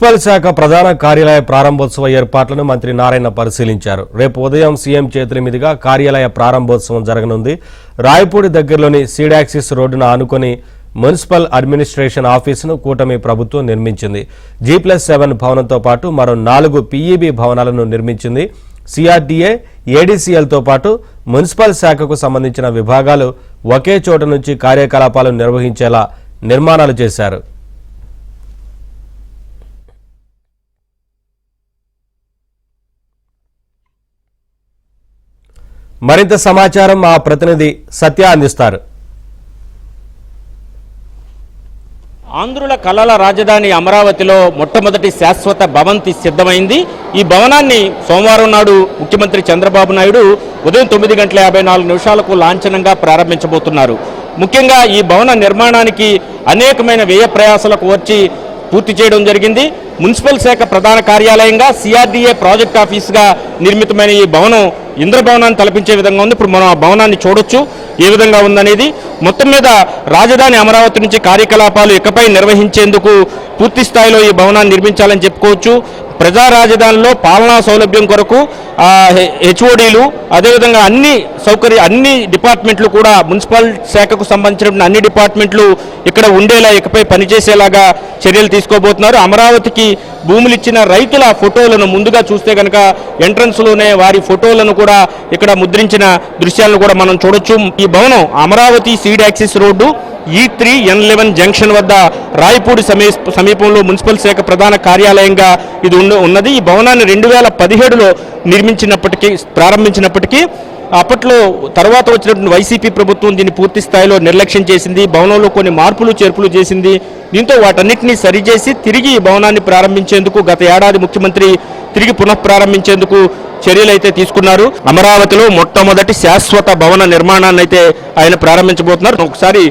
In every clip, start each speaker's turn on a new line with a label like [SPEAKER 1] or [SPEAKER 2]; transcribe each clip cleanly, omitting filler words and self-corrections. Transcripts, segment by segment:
[SPEAKER 1] Municipal శాఖ ప్రధాన కార్యాలయ ప్రారంభోత్సవ ఏర్పాట్లను మంత్రి నారాయణ పరిశీలించారు. రేపు ఉదయం సీఎం చేతుల మీదుగా కార్యాలయ ప్రారంభోత్సవం జరగనుంది. రాయపూడి దగ్గరలోని సీడాక్సిస్ రోడ్డును ఆనుకొని మున్సిపల్ అడ్మినిస్ట్రేషన్ ఆఫీసును కూటమి ప్రభుత్వం నిర్మించింది. G+7 భవనంతో పాటు మరో 4 PEB భవనాలను నిర్మించింది. CRDA, ADCLతో పాటు మున్సిపల్ శాఖకు సంబంధించిన విభాగాలు ఒకే చోట నుంచి కార్యకలాపాలు నిర్వహించేలా నిర్మాణాలు చేశారు. మరింత సమాచారం మా ప్రతినిధి సత్య అందిస్తారు.
[SPEAKER 2] ఆంధ్రుల కళల రాజధాని అమరావతిలో మొట్టమొదటి శాశ్వత భవంతి సిద్ధమైంది. ఈ భవనాన్ని సోమవారం నాడు ముఖ్యమంత్రి చంద్రబాబు నాయుడు ఉదయం 9:54 లాంఛనంగా ప్రారంభించబోతున్నారు. ముఖ్యంగా ఈ భవన నిర్మాణానికి అనేకమైన వ్యయ ప్రయాసాలకు వచ్చి పూర్తి చేయడం జరిగింది. మున్సిపల్ శాఖ ప్రధాన కార్యాలయంగా CRDA ప్రాజెక్ట్ ఆఫీస్గా నిర్మితమైన ఈ భవనం ఇంద్రభవనాన్ని తలపించే విధంగా ఉంది. ఇప్పుడు మనం ఆ భవనాన్ని చూడొచ్చు ఏ విధంగా ఉందనేది. మొత్తం మీద రాజధాని అమరావతి నుంచి కార్యకలాపాలు ఇకపై నిర్వహించేందుకు పూర్తి స్థాయిలో ఈ భవనాన్ని నిర్మించాలని చెప్పుకోవచ్చు. ప్రజా రాజధానిలో పాలనా సౌలభ్యం కొరకు HODలు అదేవిధంగా అన్ని డిపార్ట్మెంట్లు కూడా మున్సిపల్ శాఖకు సంబంధించిన అన్ని డిపార్ట్మెంట్లు ఇక్కడ ఉండేలా ఇకపై పనిచేసేలాగా చర్యలు తీసుకోబోతున్నారు. అమరావతికి భూములు ఇచ్చిన రైతుల ఫోటోలను ముందుగా చూస్తే కనుక ఎంట్రన్స్లోనే వారి ఫోటోలను కూడా ఇక్కడ ముద్రించిన దృశ్యాలను కూడా మనం చూడొచ్చు. ఈ భవనం Amaravati సీడాక్సిస్ road E3 N11 junction వద్ద రాయపూడి సమీపంలో మున్సిపల్ శాఖ ప్రధాన కార్యాలయంగా ఇది ఉన్నది. ఈ భవనాన్ని 2017లో ప్రారంభించినప్పటికీ అప్పట్లో తర్వాత వచ్చినటువంటి వైసీపీ ప్రభుత్వం దీన్ని పూర్తి స్థాయిలో నిర్లక్ష్యం చేసింది. భవనంలో కొన్ని మార్పులు చేర్పులు చేసింది. దీంతో వాటన్నిటినీ సరిచేసి తిరిగి ఈ భవనాన్ని ప్రారంభించేందుకు గత ఏడాది ముఖ్యమంత్రి తిరిగి పునఃప్రారంభించేందుకు చర్యలు అయితే తీసుకున్నారు. అమరావతిలో మొట్టమొదటి శాశ్వత భవన నిర్మాణాన్ని అయితే ఆయన ప్రారంభించబోతున్నారు. ఒకసారి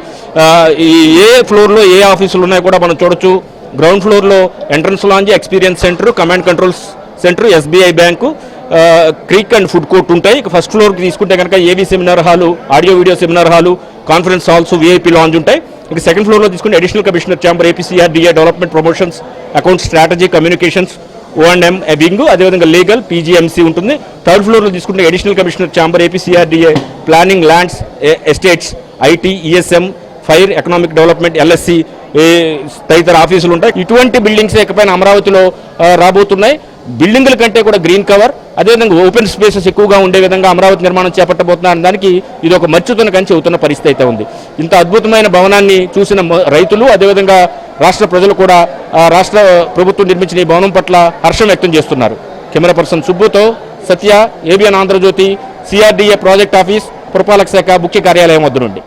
[SPEAKER 2] ఏ ఫ్లోర్లో ఏ ఆఫీసులు ఉన్నాయో కూడా మనం చూడొచ్చు. గ్రౌండ్ ఫ్లోర్లో entrance lounge, experience centre, command control centre, SBI bank, creek and food court ఉంటాయి. ఫస్ట్ ఫ్లోర్కి తీసుకుంటే కనుక AV seminar hall, audio video seminar hall, conference halls, VIP lounge ఉంటాయి. ఇక సెకండ్ ఫ్లోర్లో తీసుకుంటే additional commissioner chamber, APCRDA development promotions, accounts, strategy, communications, O&M wing, అదేవిధంగా legal, PGMC ఉంటుంది. థర్డ్ ఫ్లోర్లో తీసుకుంటే additional commissioner chamber, APCRDA planning, lands, estates, IT, ESM, fire, economic development, LSC తదితర ఆఫీసులు ఉంటాయి. ఇటువంటి బిల్డింగ్స్ ఇకపైన అమరావతిలో రాబోతున్నాయి. బిల్డింగుల కంటే కూడా గ్రీన్ కవర్, అదేవిధంగా ఓపెన్ స్పేసెస్ ఎక్కువగా ఉండే విధంగా అమరావతి నిర్మాణం చేపట్టబోతున్నారు. దానికి ఇది ఒక మచ్చుతున్న కంచి అవుతున్న పరిస్థితి అయితే ఉంది. ఇంత అద్భుతమైన భవనాన్ని చూసిన రైతులు, అదేవిధంగా రాష్ట్ర ప్రజలు కూడా రాష్ట్ర ప్రభుత్వం నిర్మించిన ఈ భవనం పట్ల హర్షం వ్యక్తం చేస్తున్నారు. కెమెరా పర్సన్ సుబ్బుతో Satya, ABN Andhrajyothi, CRDA project office, పురపాలక శాఖ ముఖ్య కార్యాలయం వద్ద నుండి.